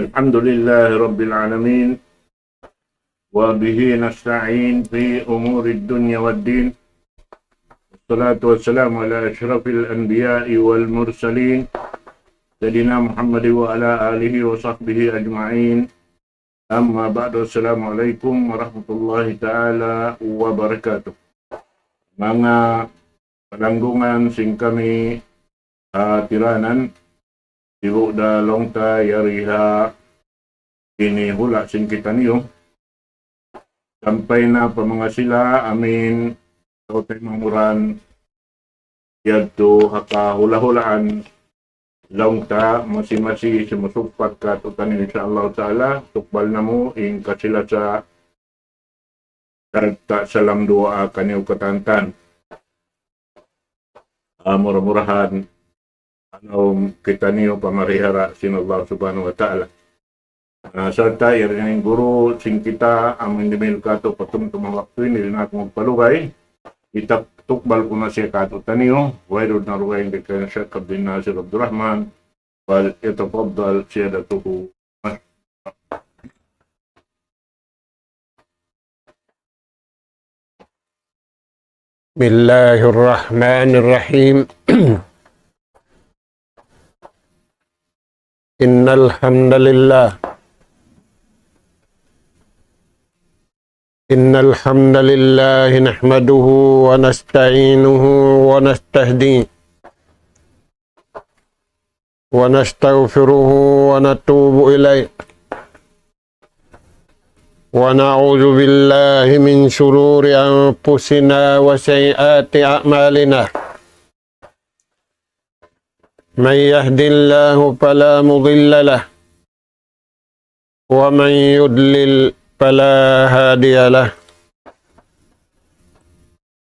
الحمد لله رب العالمين وبه نستعين في أمور الدنيا والدين والصلاة والسلام على أشرف الأنبياء والمرسلين سيدنا محمد وعلى آله وصحبه أجمعين أما بعد السلام عليكم ورحمة الله تعالى وبركاته. Mga palanggungan sing kami tiranan Ibu da longta yariha ini hula sing kita niyo. Sampai na pamangasila amin so tayo manguran yadto haka hula-hulaan longta masi-masi simusupat ka tutan insyaAllah ta'ala tukbal na mo ing kasila sa karta salam doa kaniw katantan. Murah-murahan kita niyo pamarihara sin Allah subhanahu wa ta'ala. Serta yang guru sing kita amin dimil kato patum tumang waktu ini na akong magpalugay. Kita tukbal ko na siya kato taniyo. Wairod na ruway hindi ka siya kabdin Nasir Abdurrahman. Wal ito pabdal siya datuhu. Bismillahirrahmanirrahim. Innal hamdalillah nahmaduhu wa nasta'inuhu wa nastahdi wa nastaghfiruhu wa natubu ilayh wa na'udzu billahi min shururi anfusina wa sayyiati a'malina. من يهد الله فلا مضل له ومن يضلل فلا هادي له.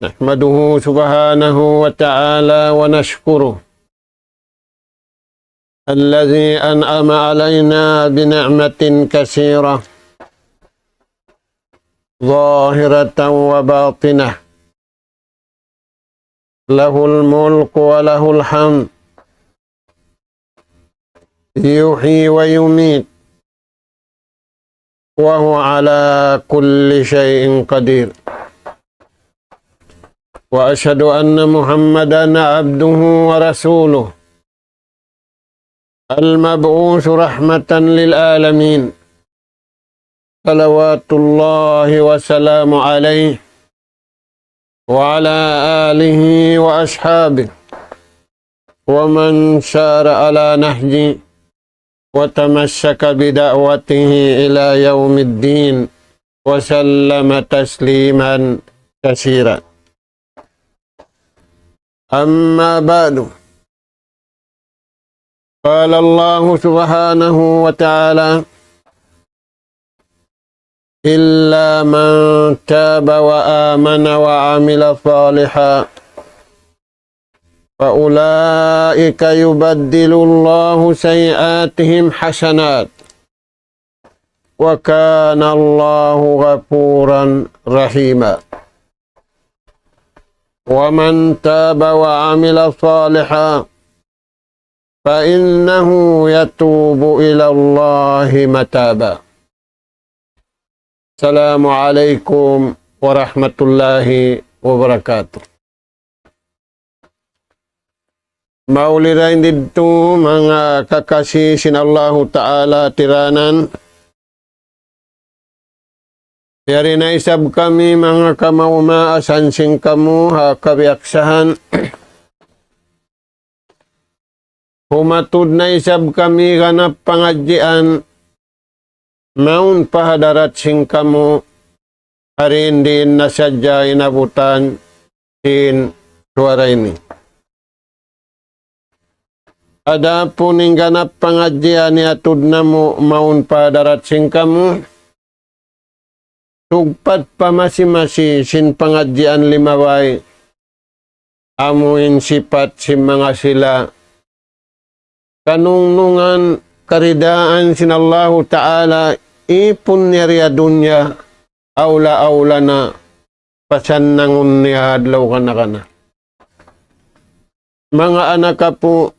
نحمده سبحانه وتعالى ونشكره الذي أنعم علينا بنعمة كثيرة ظاهرة وباطنة له الملك وله الحمد يحيي ويميت وهو على كل شيء قدير. وأشهد أن محمدًا عبده ورسوله المبعوث رحمة للعالمين صلوات الله وسلام عليه وعلى آله وأصحابه ومن سار على نهجه وتمسك بدعوته إلى يوم الدين وسلم تسليما كثيرا. أما بعد قال الله سبحانه وتعالى إلا من تاب وآمن وعمل صالحا فأولئك يبدل الله سيئاتهم حسنات وكان الله غفورا رحيما. ومن تاب وعمل صالحا فإنه يتوب إلى الله متابا. السلام عليكم ورحمة الله وبركاته. Maulidain dito mga kakasih sin Allah Ta'ala tiranan. Yari na isab kami mga kamaumaasan sing kamu kabiaksahan. Humatud na isab kami ganap pangadjian. Maun pahadarat sing kamu harin din nasadya inabutan sin suara ini. Ada pun ganap pengajian ni atud namu maun padarat sing kamu. Tugpat pa masi-masi sin pengajian limaway. Amuin sifat si mga sila. Kanungnungan karidaan sin Allah Ta'ala ipun niya dunya. Aula-aula na pasan nangun niya adlaw kana. Mga anak ka po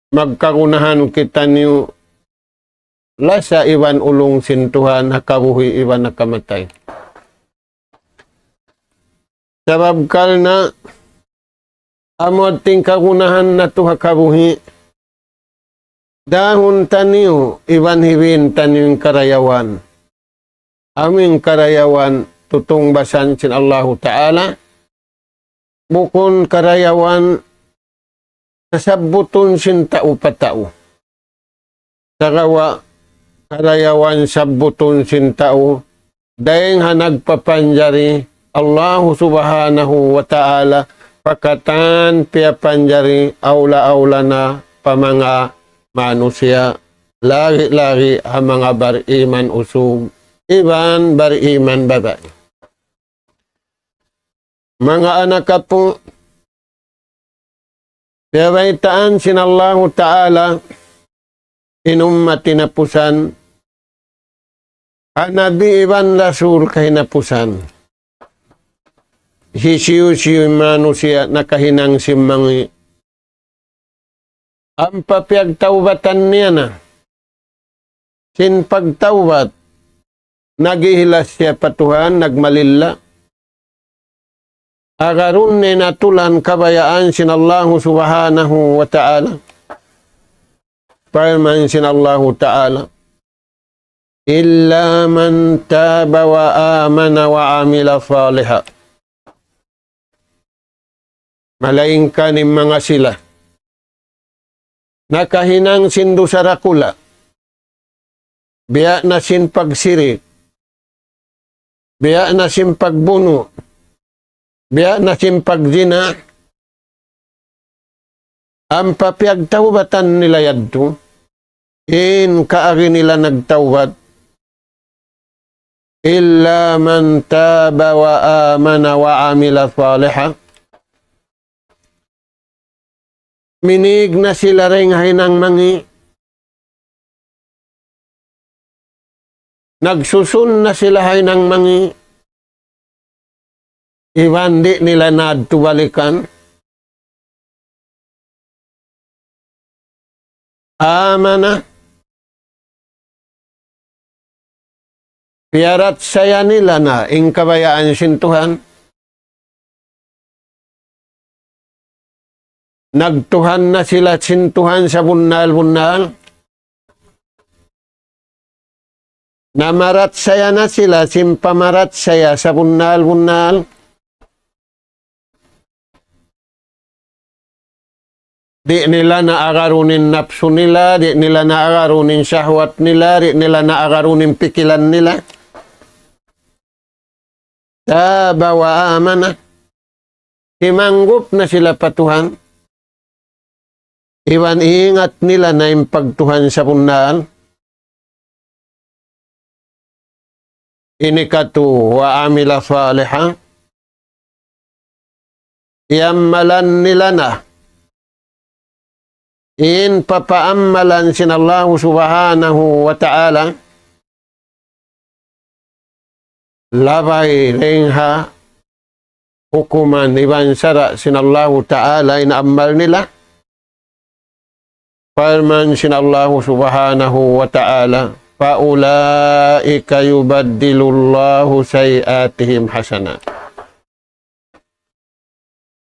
magkagunahan kita niyo lasa iwan ulong sintuhan nakabuhi iwan nakamatay. Sabab kal na amod ting kagunahan na to hakabuhi dahon taniyo iwan hiwin taniyong karayawan. Aming karayawan tutong basan sin Allahu Ta'ala bukon karayawan sasabuton sin tao patao. Sarawa karayawan sabuton sin tao dahil nagpapanjari Allah Subhanahu wa Ta'ala pakatan piapanjari aula-aula na pamanga manusia lagi-lagi ang mga bariman usog iban bariman babae. Mga anak ka po, piyawaitaan sin Allah Ta'ala inummati napusan anabi iban rasul kahinapusan hisiyo-siyo manusia nakahinang simmangi ang papiyagtawbatan niya na sin pagtawbat nagihilas siya patuhan nagmalilla agarun ni natulan kabayaan sin Allah Subhanahu wa Ta'ala. Firman sin Allah Ta'ala, illa man taba wa amana wa amila saliha. Malaing ka ni mga sila. Nakahinang sindu sarakula. Biya na sin pagsirik. Biya na sin pagbuno. Biya na sin pagzina. Ang papiyagtawbatan nila yadto. In kaagi nila nagtawbad illa man taba wa amana wa amila saliha. Minig na sila ring hinang mangi. Nagsusun na sila hinang mangi. Iwan di nila nadtubalikan. Amana. Piyarat saya nila na ing kabayaan sintuhan. Nagtuhan na sila sintuhan sa bunal-bunal. Namarat saya na sila simpamarat saya sa bunal-bunal. Di nila naagarunin napso nila, di nila naagarunin syahwat nila, di nila naagarunin pikilan nila. Taba wa amana. Himanggup na sila patuhan. Iwan ingat nila na yung pagtuhan sa punaan. Inikatu wa amila saliha. Iammalan nila na. In papaammalan sin Allah Subhanahu wa Ta'ala. Labay ringha hukuman iban sara sin Allah Ta'ala inaamal nila. Firman sin Allah Subhanahu wa Ta'ala, faulaika yubaddilullahu sayiatihim hasanat.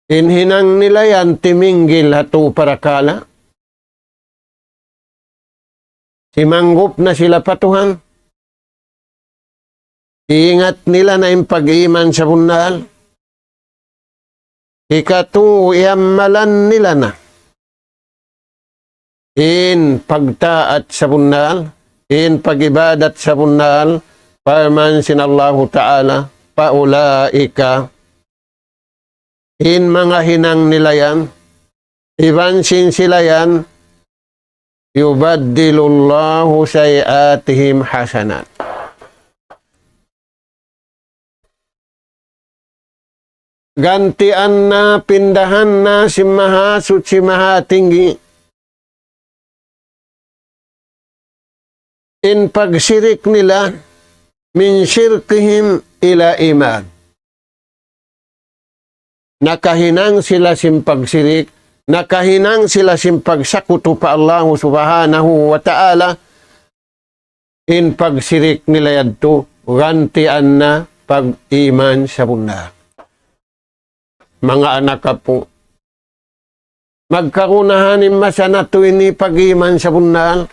Inhinang nila yan timinggil hatu parakala. Simanggup na sila patuhan. Iingat nila na yung pag-iman sa bunal. Ikatu iammalan nila na. In pagtaat sa bunal, in pagibadat sa bunal, firman sin Allah Ta'ala, paulaika. In mga hinang nila yan, ibansin sila yan, yubaddilullahu sayiatihim hasanat. Gantian na, pindahan na si mahasut si mahatinggi. In pagsirik nila, min syirkihim ila iman. Nakahinang sila sim pagsirik, nakahinang sila sim pagsakuto pa Allah Subhanahu wa Ta'ala, in pagsirik nila yadto gantian na pag-iman sa bunda. Mga anak ka po, magkakunahanin masana ini pag-iman sa bundal.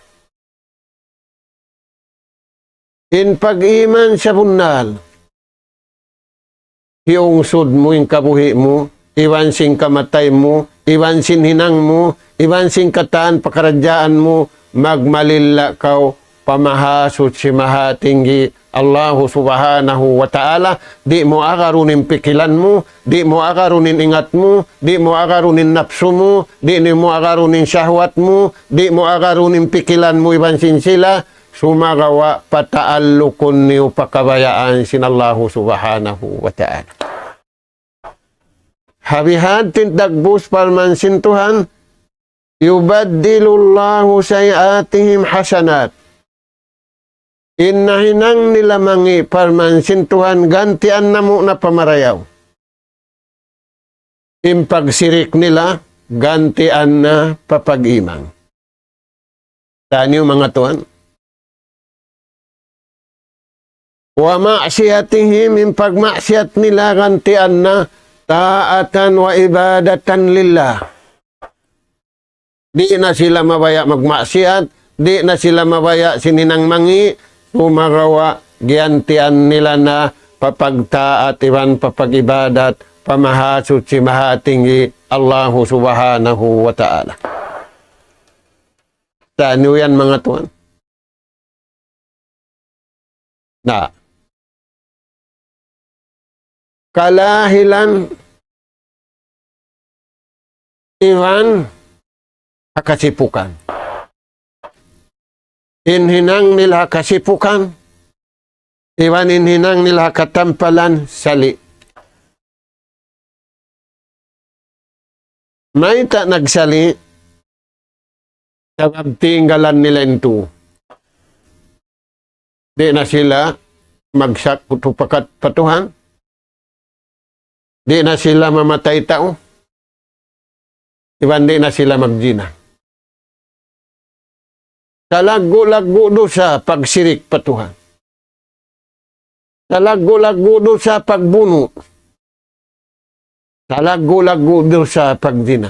In pag-iman sa bundal, hiungsod mo yung kabuhi mo, iwansing kamatay mo, iwansin hinang mo, iwansing kataan pakaradyaan mo, magmalilla kaw, pamahasot si mahatinggi Allah subhanahu wa ta'ala. Di mo akarunin pikilan mo, di mo akarunin ingat mo, di mo akarunin napso mo, di mo akarunin syahwat mo, di mo akarunin pikilan mo, iwansin sila, sumagawa pataalukon niyo pakabayaan sin Allah subhanahu wa ta'ala. Habihan tindagbus palmansin Tuhan, yubaddilullahu sayiatihim hasanat. Inahinang nila mangi palmansin Tuhan, gantian na mo na pamarayaw. Impagsirik nila, gantian na papag-imang. Tanyo mga Tuhan. Wa ma'siyatihim, impagmaksiyat nila, gantian na taatan wa ibadatan lillah. Di na sila mabaya magmaksiyat, di na sila mabaya sininang mangi, sumagawa, giantian nila na papagtaat, iwan papagibadat, pamahasot si mahatinggi Allah subhanahu wa ta'ala. Saan yan mga Tuhan? Na kalahilan iwan akasipukan. Inhinang nila kasipukan, iwan inhinang nila katampalan sali. May ta nagsali, tinggalan nila ito. Di na sila magsak tupakat patuhan. Di na sila mamatay tao. Iwan di na sila magjina. Talago-lago do sa pagsirik patuhan. Talago-lago do sa pagbuno. Talago-lago do sa pagdina.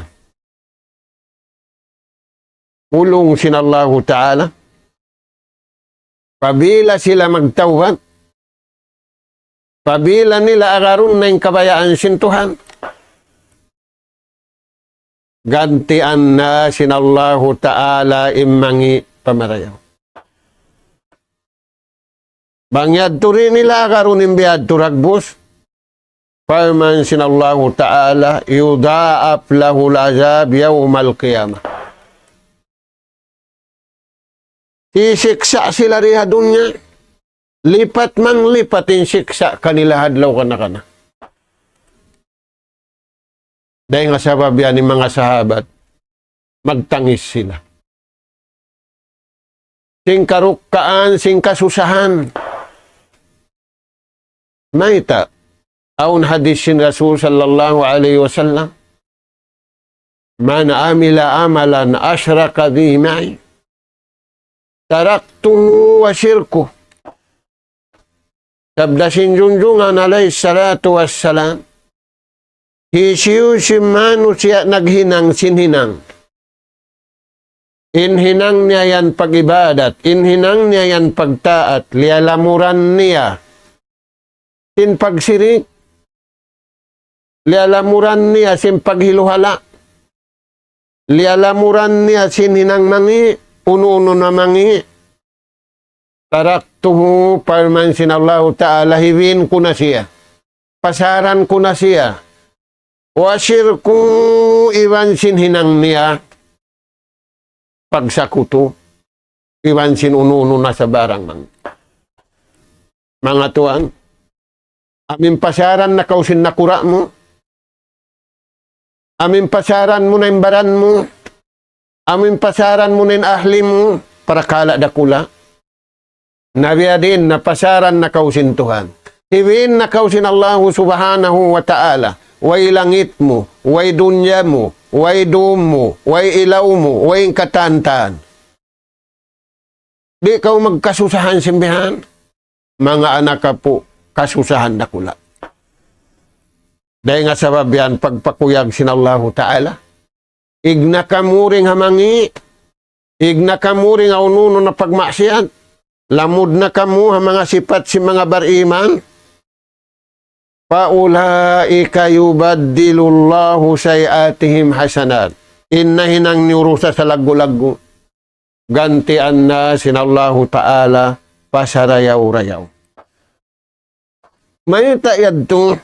Ulong sinallahu ta'ala. Pabila sila magtawad. Pabila nila agaron na yung kabayaan sintuhan. Gantian na sinallahu ta'ala imangi pamarayaw. Bangyad to rin nila karunin biyad to ragbos. Parman sinallahu ta'ala yudaap lahul azab yawmal qiyamah. Isiksa sila riha dunya. Lipat man lipatin siksa kanila hadlaw kana. Dahil nga sabab yan ng mga sahabat, magtangis sila. Sing karukkaan, sing kasusahan. Maita, aun hadisin Rasul sallallahu alaihi wasallam, man amila amalan ashraka bihi ma'i, taraktuhu wa syirkuh. Sabda sinjunjungan alaihi salatu wassalam, hisiyu simanu siya naghinang sinhinang. Inhinang niya yan pag-ibadat, inhinang niya yan pagtaat, lialamuran niya. Sin pagsirik, lialamuran niya sin paghiluhala, lialamuran niya sin hinang mangi, uno-uno na mangi. Taraktuhu parman sinallahu ta'ala, hiwin ko na siya, pasaran ko na siya, wasirku iwan sin hinang niya, pagsakuto, iwan sin uno-uno na sa barang man. Mga tuan, amin pasaran na kausin na kura mo, amin pasaran mo na imbaran mo, amin pasaran mo na ahli mo, para kala dakula. Nabiya din na pasaran na kausin Tuhan. Hiwin na kausin Allah subhanahu wa ta'ala, way langit mo, way dunya mo, way dum mo, way ilaw mo, way katantan. Di ka magkasusahan simbihan. Mga anak ka po, kasusahan na kula. Dahil nga sabab yan, pagpakuyag sinallahu ta'ala. Igna kamuring hamangi. Igna kamuring aununo na pagmaksiyat. Lamod na kamu mga sipat si mga bariman. Paulaika yubaddilullahu sayatihim hasanat. Innahinang niurusa sa lagu-lagu. Gantian na sinallahu ta'ala pasarayaw-rayaw. May ta'yad to.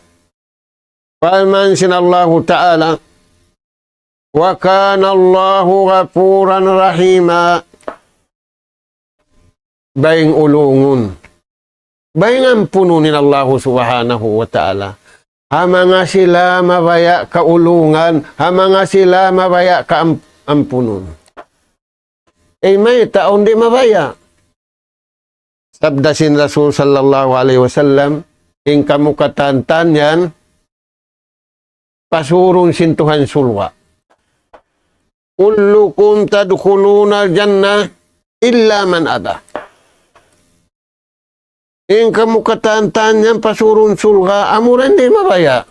Paman sinallahu ta'ala. Wa kana Allahu ghafuran rahima. Bayang ulungun. Bayang ampununin Allah subhanahu wa ta'ala. Hamanga sila mabaya kaulungan. Hamanga sila mabaya kaampunun. May taon di mabaya. Sabdasin Rasul sallallahu alaihi wasallam. Ing kamukatantan yan. Pasurun sintuhan sulwa. Kullukum tadkhuluna jannah illa man ada. Ing kamukatantan yan pasurun sulwa. Amuran di mabaya.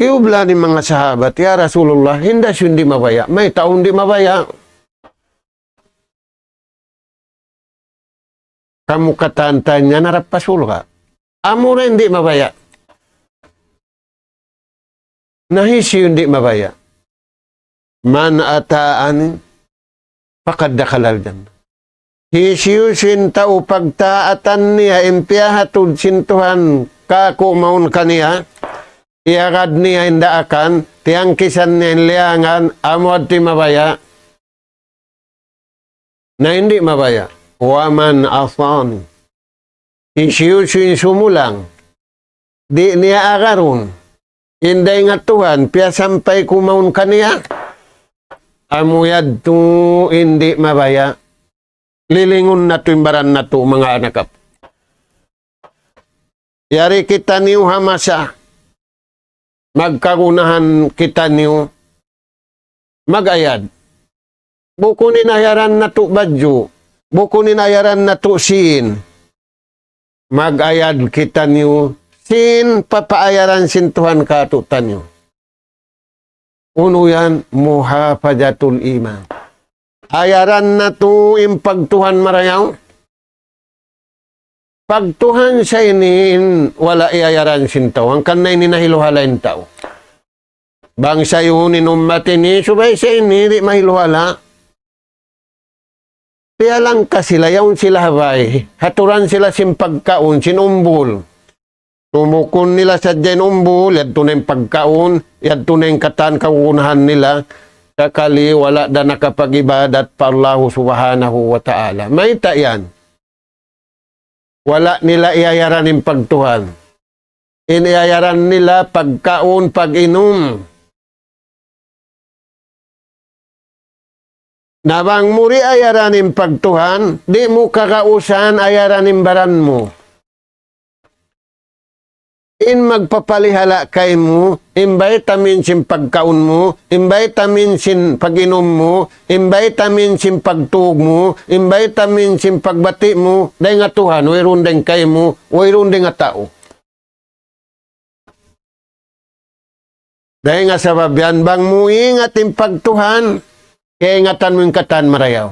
Kiubla ni mga sahabat, ya Rasulullah, hindas yun di mabaya. May taon di mabaya. Kamukatantan niya narap pasulga. Amo rin di mabaya. Nahisi yun di mabaya. Man ataan, pakadakalal dyan. Hisiyo sinta upagtaatan niya, impiyahatod sintuhan, kako maun kaniya, iagad niya indaakan, tiyangkisan niya inliangan, amod ti mabaya, na hindi mabaya. Waman asan. Isiyusin sumulang. Di niya agarun. Inday nga Tuhan, piya sampay kumaun kaniya. Amuyad to hindi mabaya. Lilingon na to imbaran na to mga anak. Yari kita niyo hamasa. Magkagunahan kita niyo. Magayad. Buko ni nayaran na to badyo. Buko ni nayaran na to sin. Magayad kita niyo. Sin papaayaran sintuhan ka to tanyo. Uno yan, muhafazatul iman. Ayaran na to impagtuhan marayaw. Pagtuhan sa inin, wala iayaran sintaw. Ang kanay ni nahiluhalain tao. Bang sayo ni numatini, subay sa ini, di mahiluhala. Kaya lang ka sila, yaon sila habay. Haturan sila simpagkaon, sinumbol. Tumukon nila sa dyan umbol, yad tunay pagkaon, yad tunay katan kauunahan nila. Kakali, wala na nakapag-ibadat pa Allah subhanahu wa ta'ala. May tayan. Wala nila iayaran ng pagtuhan. Iniayaran nila pagkaon, pag-inom. Nabang muri ayaran ng pagtuhan, di mo kakausan ayaran ng baran mo. In magpapalihala kay mo, imbay tamin sin pagkaon mo, imbay tamin sin pag-inom mo, imbay tamin sin pagtuog mo, imbay tamin sin pagbati mo, dahil nga Tuhan, wayroon din kay mo, wayroon din nga tao. Dahil nga sa babyan, bang mo ingat yung pagtuhan, kaya ingatan mo yung katan marayaw.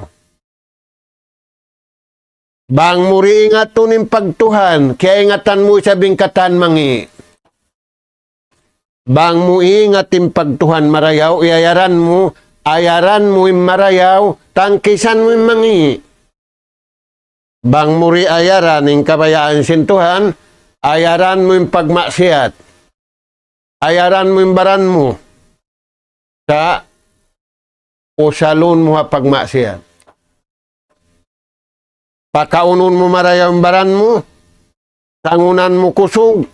Bang muri ingat to ning pagtuhan, kaya ingatan mo sabing katan mangi. Bang mo ingat yung pagtuhan marayaw, iayaran mo yung marayaw, tangkisan mo yung mangi. Bang muri ayaran yung kabayaan sintuhan, ayaran mo yung pagmaksiyat. Ayaran mo yung baran mo. Sa usalon mo ha pagmaksiyat. Pakaunon mo marayaw ang baran mo, tangunan mo kusog,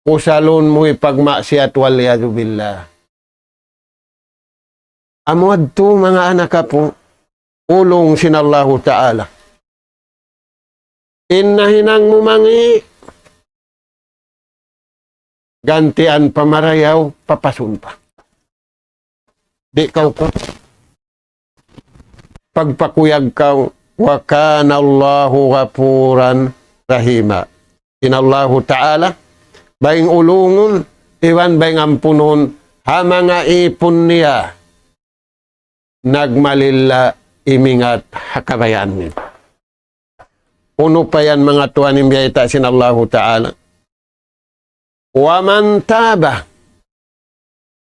usalon mo ipagmaksiyat waliyadu billah. Amuad to mga anak ka po, ulong sinallahu ta'ala. Innahinang mo mangi, gantian pamarayaw, papasun pa. Di kau pa. pagpakuyag ka, wa kana Allahu ghafuran rahima. Inallahu ta'ala, baing ulungon, iwan baing ampunon, ha mga ipon niya, nagmalila imingat hakabayan niya. Uno pa yan mga tuwan ng biyayta sinallahu ta'ala. Wa man taba,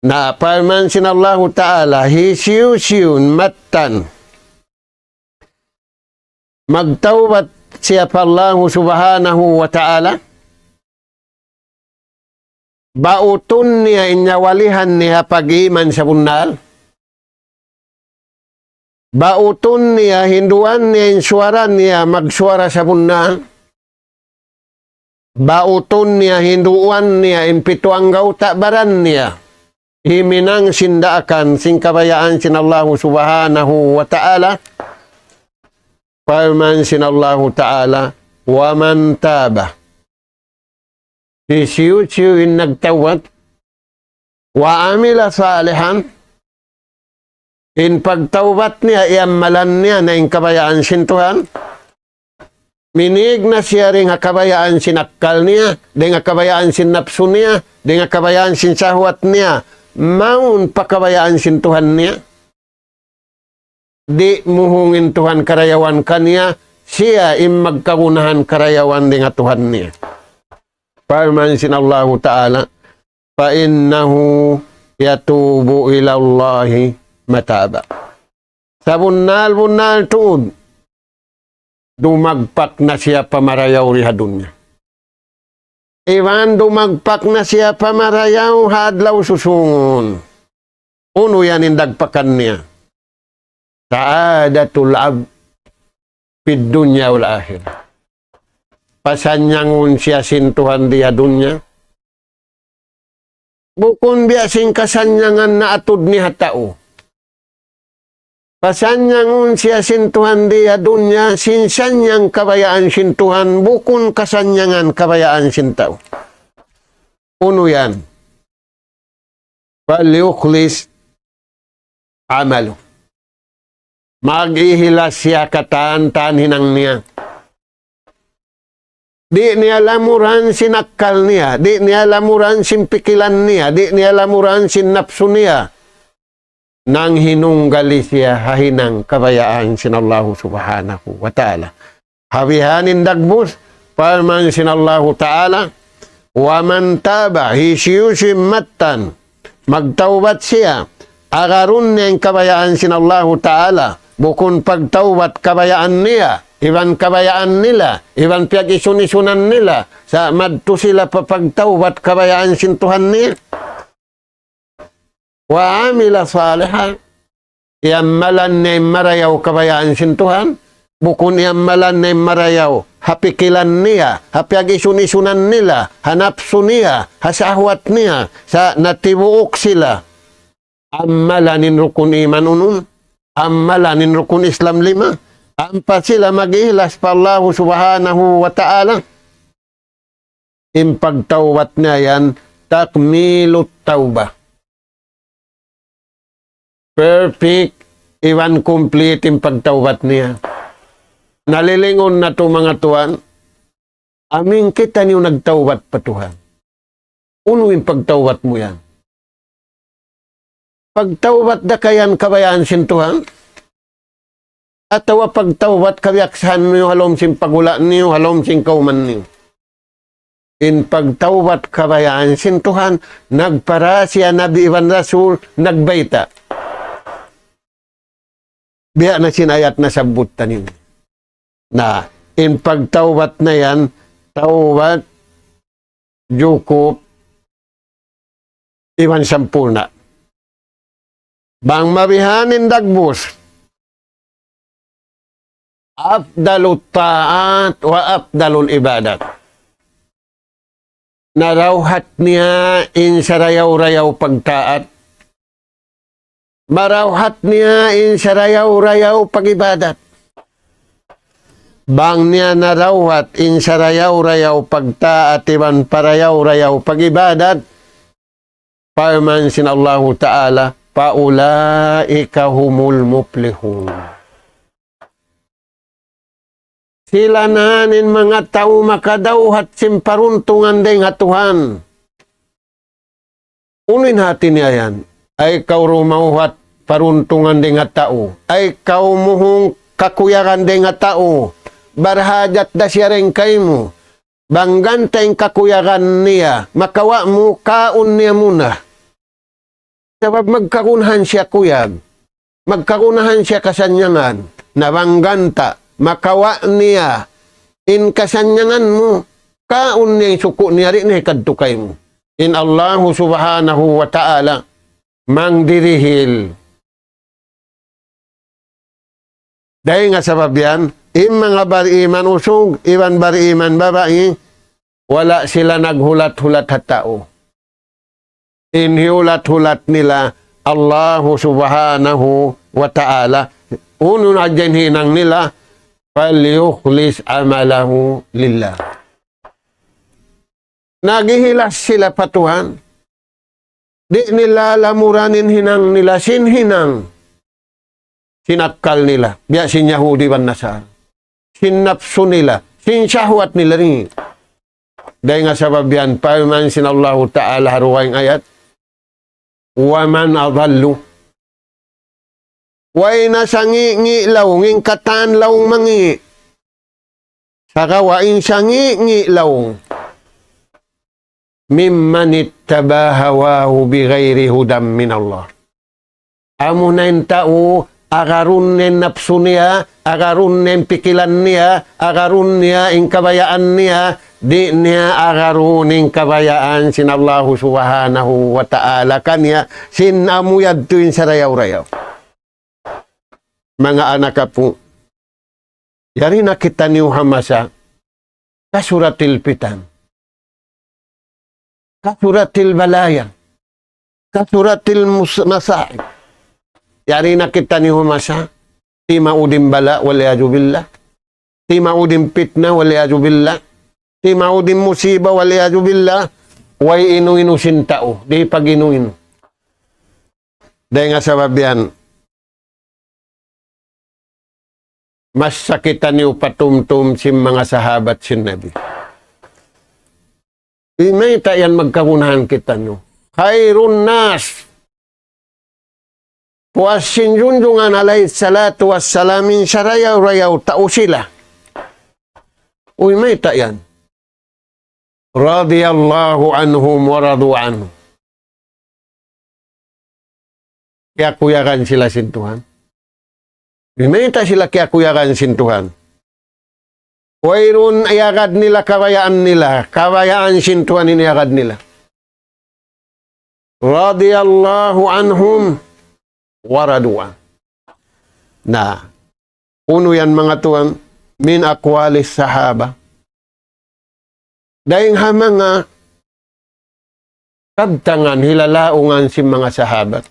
na parman sinallahu ta'ala, hisiw-siyon matan, magtawbat siya pa Allah subhanahu wa ta'ala, bautun niya inyawalihan niya pag-iman sa bunal, bautun niya hinduan niya insuaran niya magsuara sa bunal, bautun niya hinduan niya impituang gauta baran niya, himinang sindaakan singkabayaan sinallahu subhanahu wa ta'ala, Parman sinallahu ta'ala, wa man taba. Sisiyo-siyoin nagtawat, wa amila salihan, in pagtawat niya, iamalan niya na in kabayaan sintuhan, minig na siya rin nga kabayaan sinakal niya, di nga kabayaan sinapso niya, di nga kabayaan sinsahwat niya, maun pakabayaan sintuhan niya, di muhungin Tuhan karayawan kaniya, siya im magkagunahan karayawan di nga Tuhan niya. Parman sinallahu ta'ala, fa innahu yatubu ilallahi mataba. Sa bunal-bunal tuod, dumagpak na siya pamarayaw rihadun niya. Iwan dumagpak na siya pamarayaw hadlaw susungon. Uno yan indagpakan niya. Sa'adatul ab fid dunya wal akhirah. Pasanyangun siya sintuhan dia dunya. Bukun biasing kasanyangan na atud ni hatao. Pasanyangun siya sintuhan dia dunya, sinsanyang kabayaan sintuhan, bukun kasanyangan kabayaan sintao. Uno yan. Falyukhlis amalu. Mag-ihilas siya kataan-taan hinang niya. Di niya lamuran sinakal niya, di niya lamuran simpikilan niya, di niya lamuran sinapso niya. Nang hinunggali siya hahinang kabayaan sinallahu subhanahu wa ta'ala. Habihanin dagbus, parman sinallahu ta'ala, wa man taba, hisiyusim matan, magtawbat siya, agarun niya ang kabayaan sinallahu ta'ala, bukun pagtawbat kabayaan niya, iban kabayaan nila, iban piyag isunisunan nila, sa madto sila papagtawbat kabayaan sintuhan niya. Wa amila salihan, iamalan niya marayaw kabayaan sintuhan, bukun iamalan niya marayaw, hapikilan niya, hapiag isunisunan nila, hanapso niya, hasahwat niya, sa natibuok sila, amalanin rukun iman unun, amalanin rukun Islam 5, ampat sila mag-ihlas pa Allah subhanahu wa ta'ala. Impagtawat niya yan, takmilut tawbah. Perfect, iwan complete impagtawat niya. Nalilingon na to mga tuwan, aming kita niyo nagtawat pa Tuhan. Uno impagtawat mo yan. Pagtawbat da kayan kabayaan sintuhan, at tawa pagtawbat kabiaksahan niyo halom sin pagula niyo, halom sin kauman niyo. In pagtawbat kabayaan sintuhan, nagpara siya Nabi Iwan Rasul, nagbaita. Biya na sinayat na sabot tanin. Na, in pagtawbat na yan, tawbat, jukop, Iwan Sampurna. Bang mabihanin dagbus, afdalut ta'at wa afdalul ibadat. Narawhat niya in sarayaw-rayaw pagtaat. Marawhat niya in sarayaw-rayaw pagibadat. Bang niya narawhat in sarayaw-rayaw pagtaat iban parayaw-rayaw pagibadat. Parman sinallahu ta'ala, paulaika humul muflihun. Sila nanin mga tao makadawhat simparuntungan din hatuhan. Unin hati niya yan. Ay kau rumauhat paruntungan din tao. Ay kau muhong kakuyaran din tao. Barhajat da siya rin kay mo. Banggantay kakuyaran niya. Makawa mo, kaun niya muna. Sabab magkakunahan siya kuyag. Magkakunahan siya kasanyangan. Nabangganta. Makawa niya. In kasanyangan mo. Kaun niya suko niya rin kadtukay mo. In Allah subhanahu wa ta'ala. Mangdirihil. Dahil nga sabab yan, mga bariman usog, iban bariman babae, wala sila naghulat-hulat at tao. Inhiulat-hulat nila Allah subhanahu wa ta'ala. Uno na dyan hinang nila, falyukhlis amalahu lillah. Nagihilas sila patuhan. Di nila lamuranin hinang nila, sinhinang. Sinakal nila. Biya sin Yahudi ban Nasar. Sinapso nila. Sinsyahwat nila rin. Dahil nga sabab yan, paman sinallahu ta'ala haruwayang ayat, waman adallu. Way nasangi-ngi law, nging katan law mangi. Saka waing sangi-ngi law. Mimman ittaba hawahu bighairi hudam min Allah. Amo na yung tao, agarun nen napso niya, agarun nen pikilan niya, agarun niya ing kabayaan niya, di niya agarun ing kabayaan sin Allah subhanahu wa ta'ala kanya, sin amuyad tuin sa rayaw-rayaw. Mga anak po, yari nakita niyo hamasa, kasuratil pitan, kasuratil balaya, kasuratil masa'id. Yari nakita niyo hamasa, ti maudim bala, waliyadu billah, ti maudim pitna, waliyadu billah, ti maudim musiba, waliyadu billah, way inu-inu sintao, di pag inu-inu. Dahil nga sabab yan, mas sakitan niyo patumtum si mga sahabat sin Nabi. May tayan magkakunahan kita niyo. Khairun nas. Puas sinjunjungan alayhi salatu wassalamin sarayaw-rayaw tao sila. Uy, may tayan. Radiyallahu anhum wa radu anhu. Kaya kuyakan sila sin Tuhan. Minta sila kaya kuyakan sin Tuhan. Wairun ayagad nila, kawayaan sin Tuhan inayagad nila. Radiyallahu anhum waradu'an. Na, uno yan mga Tuhan, min akwalis sahaba. Dahil mga kabtangan, hilalaungan si mga sahabat.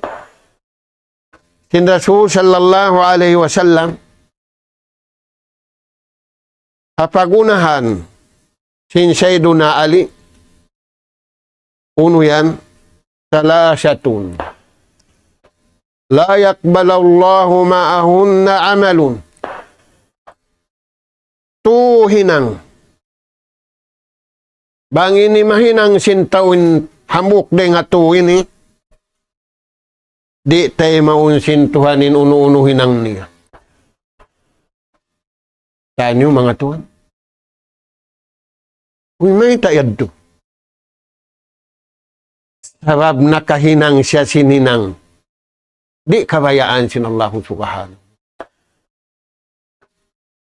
Sin Rasul sallallahu alaihi wasallam hapagunahan sin Sayyiduna Ali uno yan salasatun la yakbalallahu ma'ahunna amalun tuhinang bangini mahinang sintawin hamuk de nga tuwin di tayo maunsin Tuhanin unu-unuhin ang niya. Saan yung mga Tuhan? Uy, may tayad to. Sabab nakahinang siya sininang. Di kabayaan sin Allah subhanahu.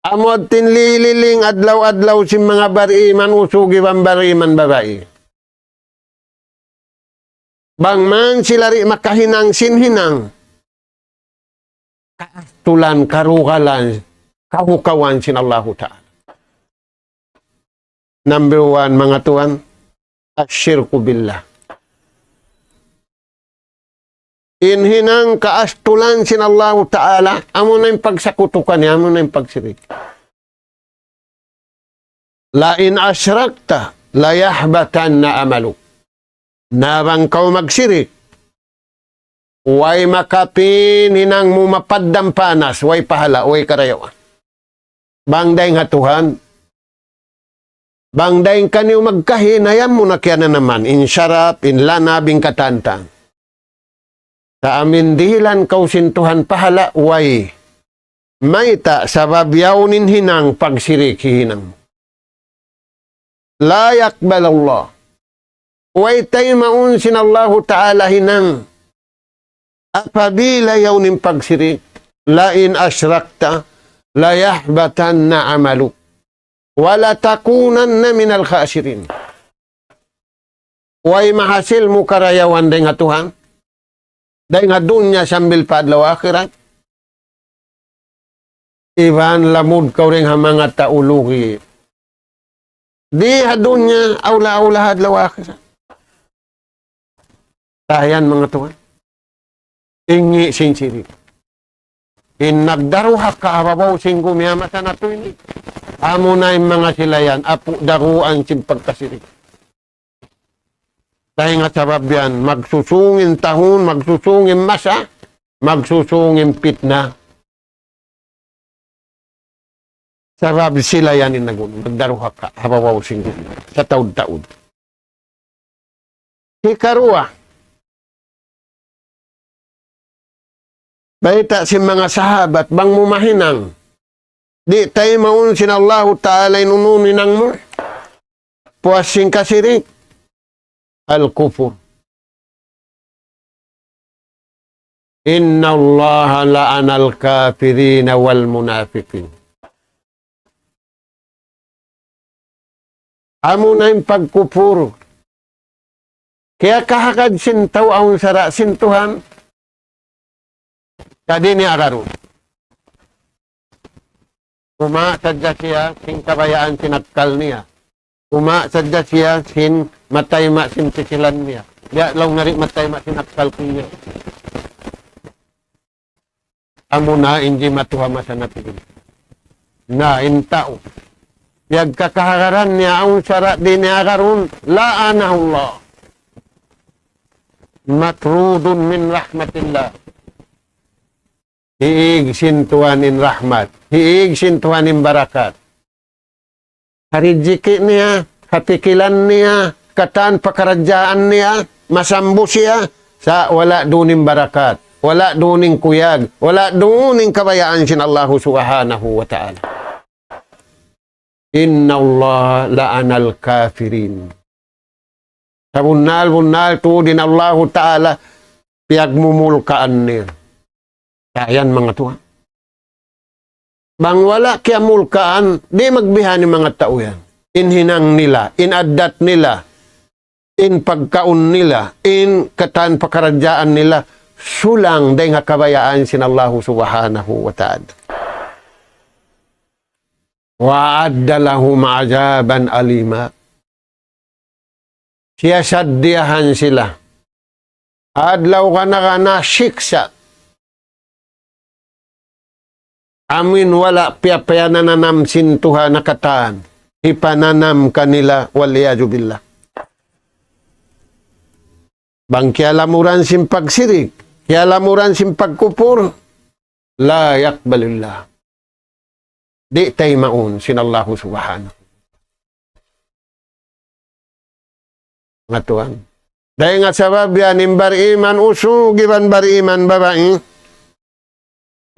Amod tinlililing adlaw-adlaw si mga bariman usugi bang bariman babae. Bangman sila rin makahinang sinhinang. Kaastulan, karugalan, kahukawan sin Allahu Ta'ala. Number 1, mga Tuhan, asyirku billah. Inhinang kaastulan sin Allahu Ta'ala, amo na yung pagsakutukan niya, amo na yung pagsirik. La in asyrakta, la yahbatan na amaluk. Nabang kau magsirik, way makapin hinang mo mapaddam panas, way pahala, way karayawan. Bangday nga Tuhan. Bangday kaniw magkahinayam mo na kaya na naman. In syarap, in lanabing katantang. Sa amin dihilan kausin Tuhan pahala, way. Maita sa babyaw nin hinang pagsirik hinang. La yakbal Allah. Way tayo maunsin Allah Ta'ala hinang. Apabila yaw nin pagsirik, la in asyrakta, la yahbatan na amalu. Wala takunan na minal khasirin. Way mahasil mo karayawan day nga Tuhan. Day nga dunya sambil padlaw akhirat. Iban lamud kau ring mga tauluhi. Di hadunya awla-awla hadlaw akhirat. Tayan mga Tuhan. Ingi sincere. In nagdaruhak ka ababaw sing gumiyamasa na to ini. Amo na yung mga silayan, apo daruan sin pagkasirik. Dahil nga sabab yan, magsusungin tahon, magsusungin masa, magsusungin pitna. Sabab sila yan in nagdaruhak ka ababaw sing gumiyamasa sa taud-taud. Hikarua. Baita si mga sahabat, bang mumahinang. Di tayo maunsin Allah Ta'ala inununinang mo. Puasing kasirik. Al-kufur. Inna Allah la'ana al-kafirina wal munafiqin. Amo na yung pagkupuro. Kaya kahakad sintaw ang sara sintuhan. Kadi ni Agaru. Uma sadya siya sin kabayaan sinakal niya. Uma sadya siya sin matayma sin sisilan niya. Diya law ngari matayma sinakal niya. Amo na inji matuha masanatin. Na intao. Yag kakahagaran niya ang sara di ni Agarun. La'anahullah. Matrudun min rahmatillah. Hiig sintuanin rahmat. Hiig sintuanin barakat. Harijiki niya, hatikilan niya, katan pakarajaan niya, masambo siya sa wala duning barakat, wala duning kuyag, wala duning kabayaan sin Allah subhanahu wa ta'ala. Inna Allah la'anal kafirin. Sa bunal tu din Allah ta'ala piyagmumulkaan niya. Ayan mga Tuhan. Bang wala kaya mulkaan, di magbihan ng mga tao yan. Inhinang nila, inadat nila, in pagkaon nila, in katan pakaradyaan nila, sulang day nga kabayaan sin Allah subhanahu wa ta'ala. Wa'adda lahum azaban alima. Siya saddiyahan sila. Adlaw ka na siksa. Amin wala piyapayananam sintuha nakataan. Ipananam kanila waliyadu billah. Bang kialamuran sim pagsirik, kialamuran sim pagkupur, la yakbalillah. Di tay maun sinallahu subhanahu. Nga Tuhan. Dahil nga sabab yan, bariman uso, giban bariman babae,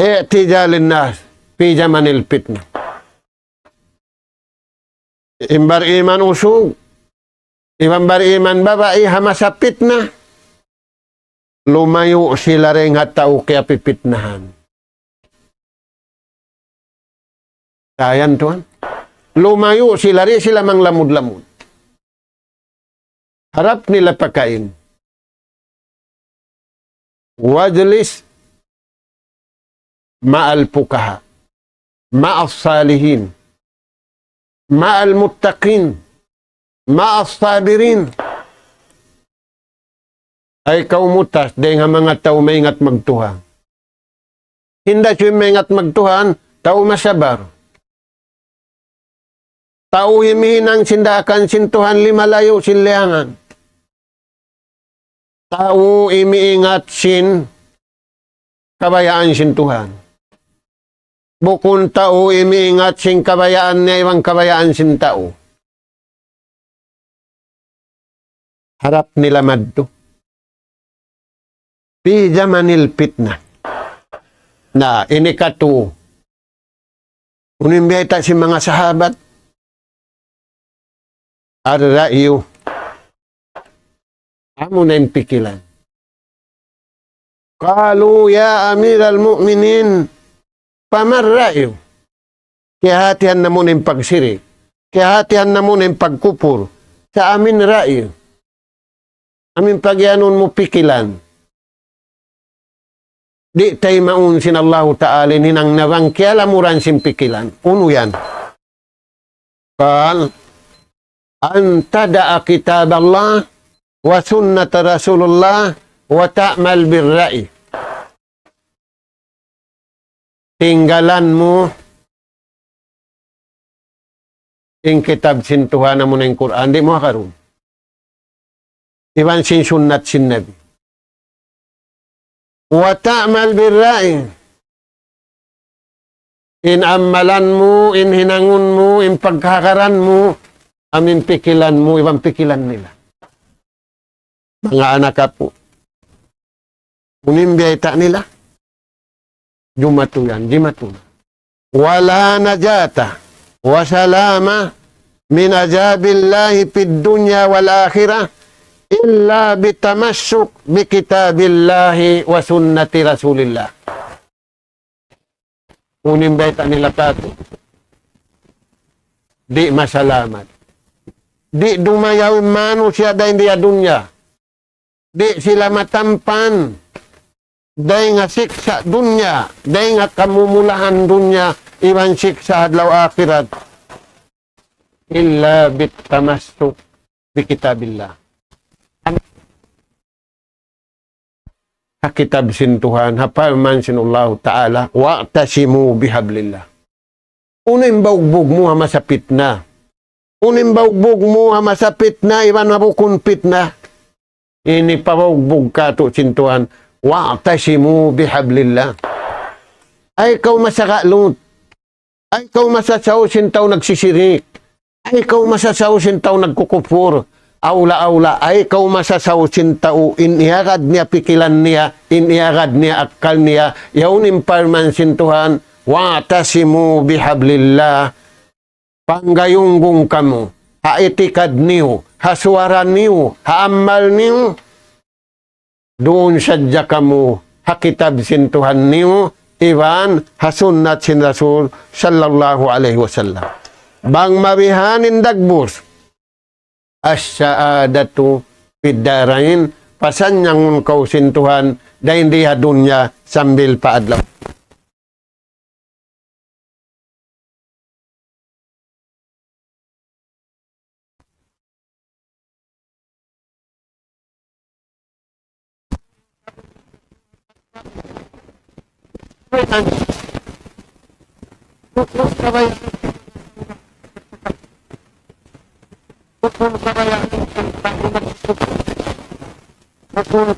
i'tijalin nas fi zamanil fitna. Imbar iman usug, imbar iman babae hamasa fitna. Lumayo sila rin nga tao kaya pipitnahan. Tayan Tuhan. Lumayo sila rin sila mang lamud-lamud. Harap nila pakain. Wajlis ma'al pukaha, ma'al salihin, ma'al muttaqin, ma'al sabirin. Ay kaumutas, dahil nga mga tao may ingat magtuha. Hindi siya may ingat magtuhan, tao masabar. Tao himihinang sindakan, sintuhan limalayo siliangan. Tao imiingat sin kabayaan sintuhan. bukun tao imiingat sing kabayaan niya ibang kabayaan sin tao. Harap nila madto. Fi zamanil fitnah. Na ini katu. Unimbita si mga sahabat. Ar-ra'yu. Amo na yung pikilan. Qalu ya amiral mu'minin, pamar ra'yu. Kihatihan na muna yung pagsirik. Kihatihan na muna yung pagkupur. Sa amin ra'yu. Amin pagyanon mo pikilan. Di tayo maunsin Allah Ta'ala ninang nawang kialamuran sin pikilan. Uno yan. Kal, anta da'a kitab Allah wa sunnat Rasulullah wa ta'mal birra'i. Tinggalan mo yung kitab sin Tuhan mo na yung Quran. Di mo karoon. Iban sin sunnat sin Nabi. Wa ta'mal birra'i. In amalan mo, in hinangon mo, in pagkakaran mo, amin pikilan mo, ibang pikilan nila. Mga anak po. Unimbiyay ta nila. Jumatu yan, jimatu. Wala najata wa salama min ajabillahi fid dunya wal akhirah illa bitamassuk bi kitabillahi wa sunnati Rasulillah. Unimbiyay ta nila tato. Di masalamat. Di dumayaw manusia dahil dia dunya. Di sila matampan. Dahil nga siksa dunya. Dahil nga kamumulahan dunya. Iwan siksa adlaw akhirat. Illa bitamassuk bi kitabillah. Kitab sin Tuhan. Hapalman sin Allah Ta'ala. Wa'tasimu bihablillah. Unim baugbog mo ha masapit na. Unim baugbog mo ha masapit na. Iwan mabukun pitna. Ini pabaugbog ka to sin Tuhan. Wa'tasimu bihablillah. Ay ikaw masakalot. Ay ikaw masasaw sin tao nagsisirik. Ay ikaw masasaw sin tao nagkukupur. Aula-aula. Ay ikaw masasaw sin tao. Iniagad niya pikilan niya. Iniagad niya akal niya. Yaunim parman sin Tuhan. Wa'tasimu bihablillah. Panggayunggong kamo. Haitikad niyo. Hasuara niyo. Haamal niyo. Doon sadya kamo. Hakitab sin Tuhan niyo. Iwan hasunnat sin Rasul sallallahu alaihi wasallam. Bang mabihanin dagbus. As-saadatu piddarain. Pasanyangun kau sin Tuhan. Dahil diha dunya sambil paadlaw.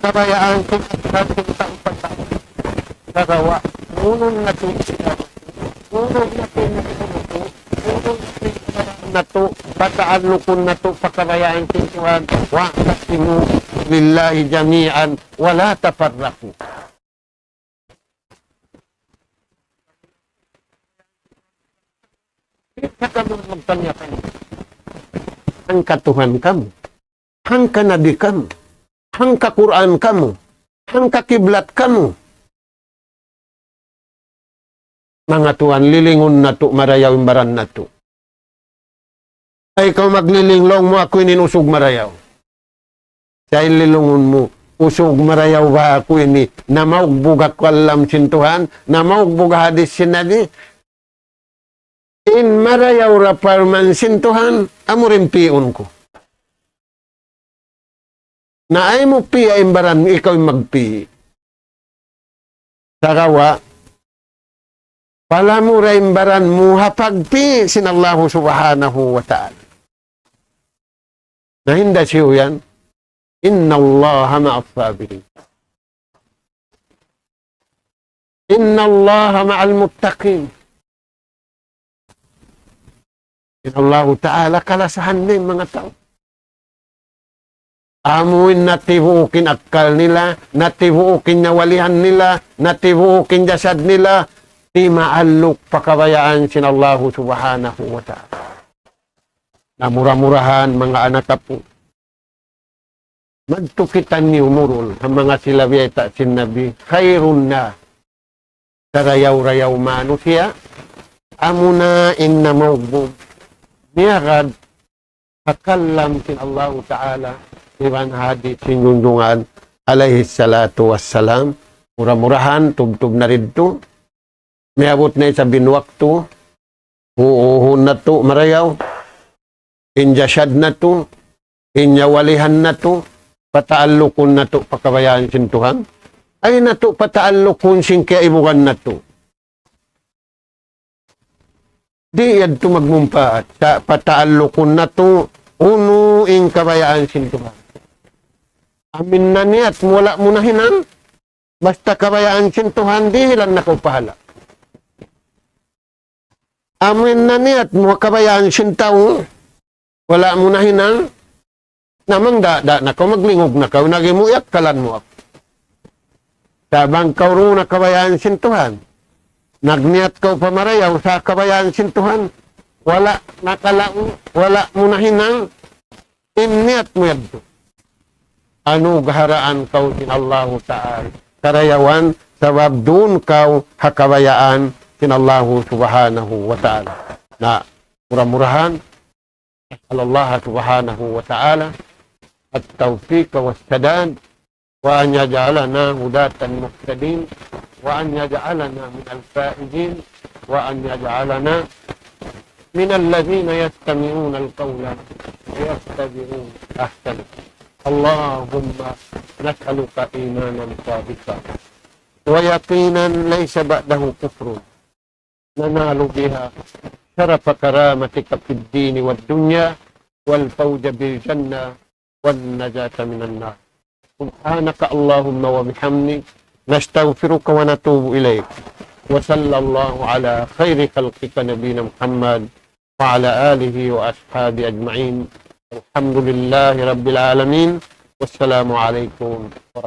Kabayaan gagawa unong nato bataan lukon nato pakabayaan sin Tuhan wa'tasimu lillahi jami'an wala tafarraqu. Kita kamu magtanyakan ang katuhan kamu, ang kanabi kamu, ang kaquran kamu, ang kakiblat kamu. Mga tuan, lilingon na to, marayaw imbaran na to. Ay ikaw maglilinglong mo, ako inusog marayaw. Dahil lilungon mo, usog marayaw ba ako ini, na maugbugak ko alam sin Tuhan, na maugbugak hadis sin Nabi. In marayaw raparman sin Tuhan, amurin piyon ko. Na ay mo pi ay imbaran, ikaw magpi. Sakawa, pala mo ra imbaran mo hapagpi sin Allah subhanahu wa ta'ala. Nahinda siyo yan, inna Allah ma'as sabirin. Inna Allah ma'al muttaqin. Allah Ta'ala kalasahan din mga tao. Amuin natibukin akal nila, natibukin nawalihan nila, natibukin jasad nila, di maalok pakabayaan sin Allah Subhanahu wa Ta'ala. Namura-murahan mga anak po. Magtukitan ni umurul ang mga silabiyeta sin Nabi, khairun na tarayaw-rayaw manusia, amuna inna mawbub. Niyagad, hakallam sin Allah Ta'ala, Iban hadith sinundungan, alayhi salatu wassalam, mura-murahan, tubtub na rin to, may abot na sa binwakto, uuhun na to, marayaw, injasyad na to, inyawalihan na to, pataalukon na to, pakabayaan sintuhan, ay na to, pataalukon sin kaya ibukan na to. Di yan to magmumpaat, sa pataalukon na to, uno ing kabayaan sintuhan. Amin na niya at wala mo na hinang. Basta kabayaan sintuhan, di hilan na ko pahala. Amin na niya at mga kabayaan sintaw, wala mo na hinang. Namang da na ko maglingog na ka, nagimuyak kalan mo ako. Sabang kauro na kabayaan sintuhan, nagniyat ko pamarayaw sa kabayaan sintuhan, wala nakalaong, wala mo na hinang, iniyat mo yadto. Ano gaharaan kau sin Allah Ta'ala. Karayawan, sabab doon kau hakabayaan sin Allah Subhanahu wa Ta'ala. Na murah-murahan, Allah Subhanahu wa Ta'ala, at tawfiq wa sadad, wa an yaj'alana hudatan muhtadin, wa an yaj'alana min al-faizin, wa an yaj'alana min alladhina yastami'una al-qawla wa yattabi'una ahsana. Allahumma nas'aluka imanan sabita wa yaqinan laysa ba'dahu kufrun nanalu biha syarafa karamatika fid dini wad dunya wal fawza bil jannah wan najata minan nar. Subhanaka Allahumma wa bihamdik nastaghfiruka wa natubu ilaik. Wa sallallahu ala khairi khalqika nabiyina Muhammad wa ala alihi wa ashabi ajma'in. Alhamdulillahi Rabbil Alamin. Wassalamu alaikum warahmatullahi